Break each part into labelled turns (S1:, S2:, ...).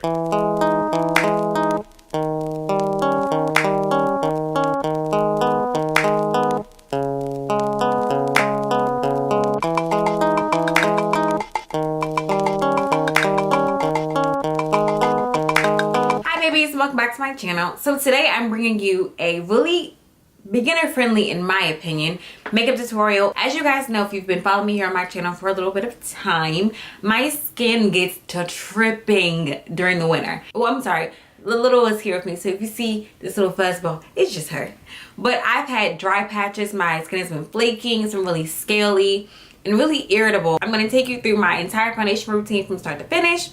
S1: Welcome back to my channel. So today I'm bringing you a really beginner friendly, in my opinion, makeup tutorial. As you guys know, if you've been following me here on my channel for a little bit of time, my skin gets to tripping during the winter. Oh, I'm sorry, the little is here with me, so if you see this little fuzzball, it's just her. But I've had dry patches, my skin has been flaking, it's been really scaly and really irritable. I'm going to take you through my entire foundation routine from start to finish.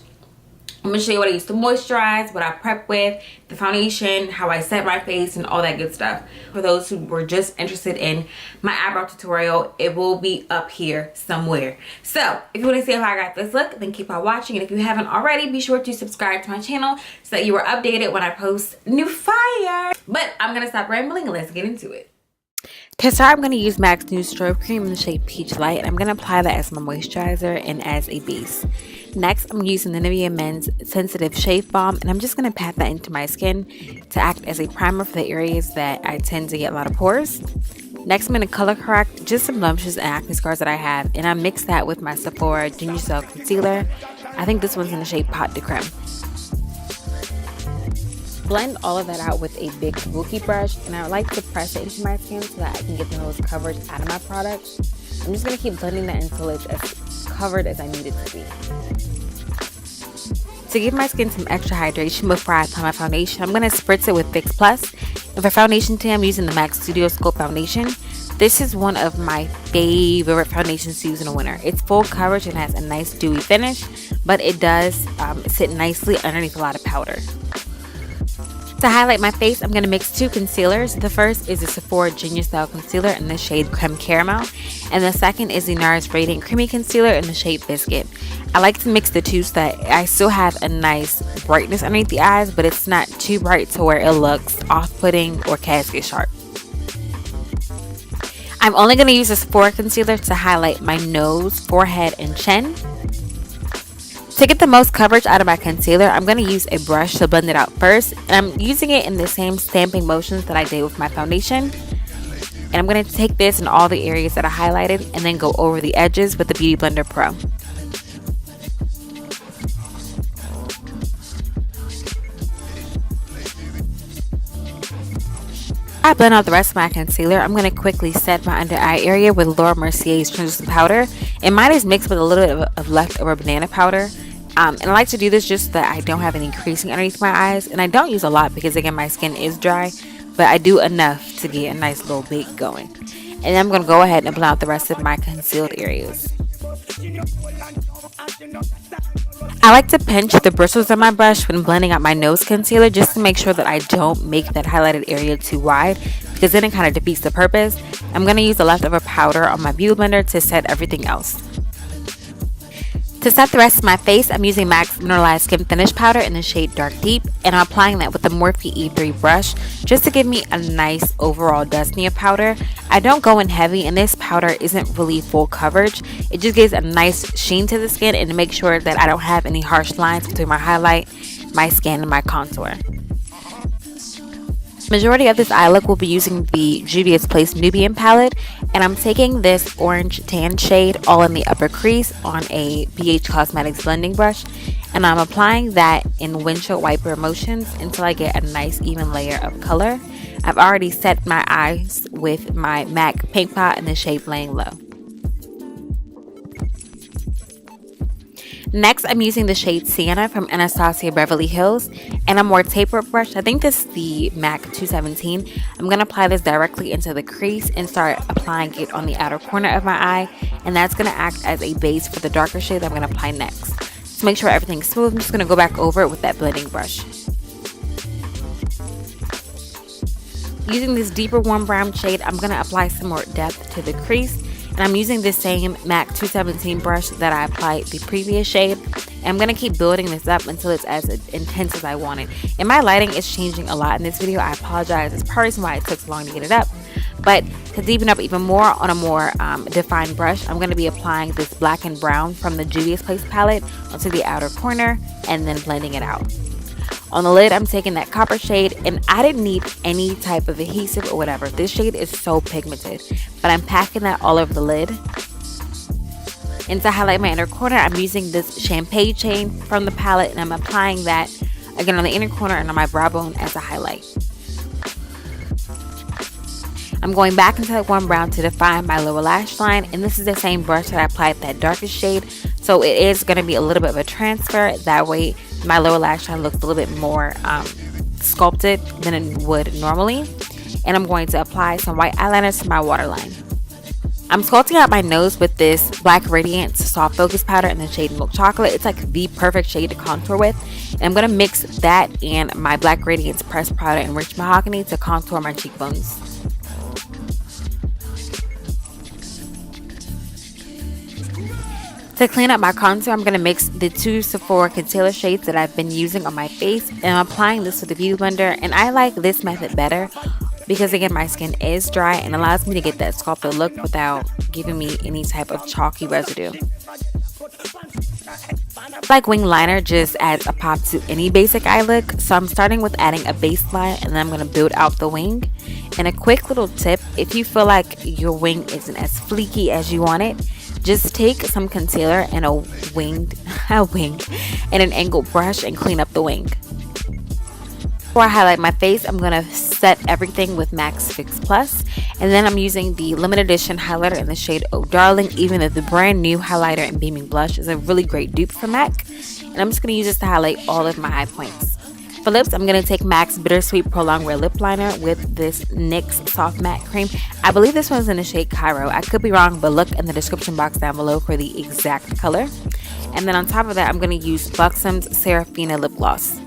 S1: I'm going to show you what I use to moisturize, what I prep with, the foundation, how I set my face, and all that good stuff. For those who were just interested in my eyebrow tutorial, it will be up here somewhere. So if you want to see how I got this look, then keep on watching. And if you haven't already, be sure to subscribe to my channel so that you are updated when I post new fire. But I'm going to stop rambling and let's get into it. To start, I'm going to use MAC's new Strobe Cream in the shade Peach Light, and I'm going to apply that as my moisturizer and as a base. Next, I'm using the Nivea Men's Sensitive Shave Balm, and I'm just going to pat that into my skin to act as a primer for the areas that I tend to get a lot of pores. Next, I'm going to color correct just some blemishes and acne scars that I have, and I mix that with my Sephora Ginger Cell Concealer. I think this one's in the shade Pot de Creme. Blend all of that out with a big kabuki brush, and I like to press it into my skin so that I can get the most coverage out of my product. I'm just going to keep blending that until it's as covered as I need it to be. To give my skin some extra hydration before I apply my foundation, I'm going to spritz it with Fix Plus. And for foundation today, I'm using the MAC Studio Sculpt Foundation. This is one of my favorite foundations to use in the winter. It's full coverage and has a nice dewy finish, but it does sit nicely underneath a lot of powder. To highlight my face, I'm going to mix two concealers. The first is the Sephora Ginger Cell Concealer in the shade Creme Caramel, and the second is the NARS Radiant Creamy Concealer in the shade Biscuit. I like to mix the two so that I still have a nice brightness underneath the eyes, but it's not too bright to where it looks off-putting or casket sharp. I'm only going to use the Sephora Concealer to highlight my nose, forehead, and chin. To get the most coverage out of my concealer, I'm going to use a brush to blend it out first, and I'm using it in the same stamping motions that I did with my foundation. And I'm going to take this in all the areas that I highlighted and then go over the edges with the Beauty Blender Pro. I blend out the rest of my concealer. I'm going to quickly set my under eye area with Laura Mercier's translucent powder, and mine is mixed with a little bit of leftover banana powder. And I like to do this just so that I don't have any creasing underneath my eyes, and I don't use a lot because again my skin is dry, but I do enough to get a nice little bake going. And then I'm going to go ahead and blend out the rest of my concealed areas. I like to pinch the bristles on my brush when blending out my nose concealer just to make sure that I don't make that highlighted area too wide, because then it kind of defeats the purpose. I'm going to use the leftover powder on my Beauty Blender to set everything else. To set the rest of my face, I'm using MAC's Mineralize Skinfinish powder in the shade Dark Deep, and I'm applying that with the Morphe E3 brush just to give me a nice overall dusting of powder. I don't go in heavy, and this powder isn't really full coverage. It just gives a nice sheen to the skin and to make sure that I don't have any harsh lines between my highlight, my skin, and my contour. Majority of this eye look will be using the Juvias Place Nubian palette, and I'm taking this orange tan shade all in the upper crease on a BH Cosmetics blending brush, and I'm applying that in windshield wiper motions until I get a nice even layer of color. I've already set my eyes with my MAC Paint Pot in the shade Laying Low. Next, I'm using the shade Sienna from Anastasia Beverly Hills, and a more tapered brush. I think this is the MAC 217. I'm going to apply this directly into the crease and start applying it on the outer corner of my eye, and that's going to act as a base for the darker shade that I'm going to apply next. To make sure everything's smooth, I'm just going to go back over it with that blending brush. Using this deeper warm brown shade, I'm going to apply some more depth to the crease. And I'm using the same MAC 217 brush that I applied the previous shade. And I'm going to keep building this up until it's as intense as I want it. And my lighting is changing a lot in this video. I apologize. It's part of why it took so long to get it up. But But to deepen up even more on a more defined brush, I'm going to be applying this black and brown from the Juvias Place palette onto the outer corner and then blending it out. On the lid, I'm taking that copper shade, and I didn't need any type of adhesive or whatever. This shade is so pigmented, but I'm packing that all over the lid. And to highlight my inner corner, I'm using this champagne shade from the palette, and I'm applying that again on the inner corner and on my brow bone as a highlight. I'm going back into that warm brown to define my lower lash line, and this is the same brush that I applied that darkest shade, so it is going to be a little bit of a transfer. That way my lower lash line looks a little bit more sculpted than it would normally. And I'm going to apply some white eyeliner to my waterline. I'm sculpting out my nose with this black Radiance soft focus powder in the shade Milk Chocolate. It's like the perfect shade to contour with. And I'm going to mix that and my black Radiance pressed powder in Rich Mahogany to contour my cheekbones. To clean up my contour, I'm going to mix the two Sephora concealer shades that I've been using on my face, and I'm applying this with a beauty blender. And I like this method better because, again, my skin is dry and allows me to get that sculpted look without giving me any type of chalky residue. Like wing liner just adds a pop to any basic eye look, so I'm starting with adding a baseline and then I'm going to build out the wing. And a quick little tip, if you feel like your wing isn't as fleeky as you want it, just take some concealer and a wing and an angled brush and clean up the wing. Before I highlight my face, I'm going to set everything with MAC's Fix Plus, and then I'm using the limited edition highlighter in the shade Oh Darling, even though the brand new highlighter and beaming blush is a really great dupe for MAC. And I'm just going to use this to highlight all of my high points. For lips, I'm going to take MAC's Bittersweet Prolongwear Lip Liner with this NYX Soft Matte Cream. I believe this one's in the shade Cairo. I could be wrong, but look in the description box down below for the exact color. And then on top of that, I'm going to use Buxom's Serafina Lip Gloss.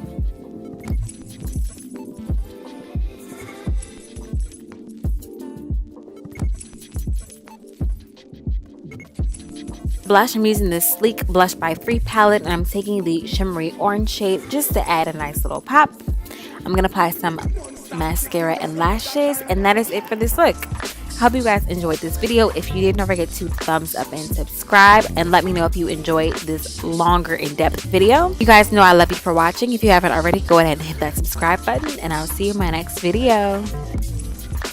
S1: Blush, I'm using this Sleek Blush by Free palette, and I'm taking the shimmery orange shade just to add a nice little pop. I'm going to apply some mascara and lashes, and that is it for this look. I hope you guys enjoyed this video. If you did, don't forget to thumbs up and subscribe, and let me know if you enjoyed this longer in-depth video. You guys know I love you for watching. If you haven't already, go ahead and hit that subscribe button, and I'll see you in my next video.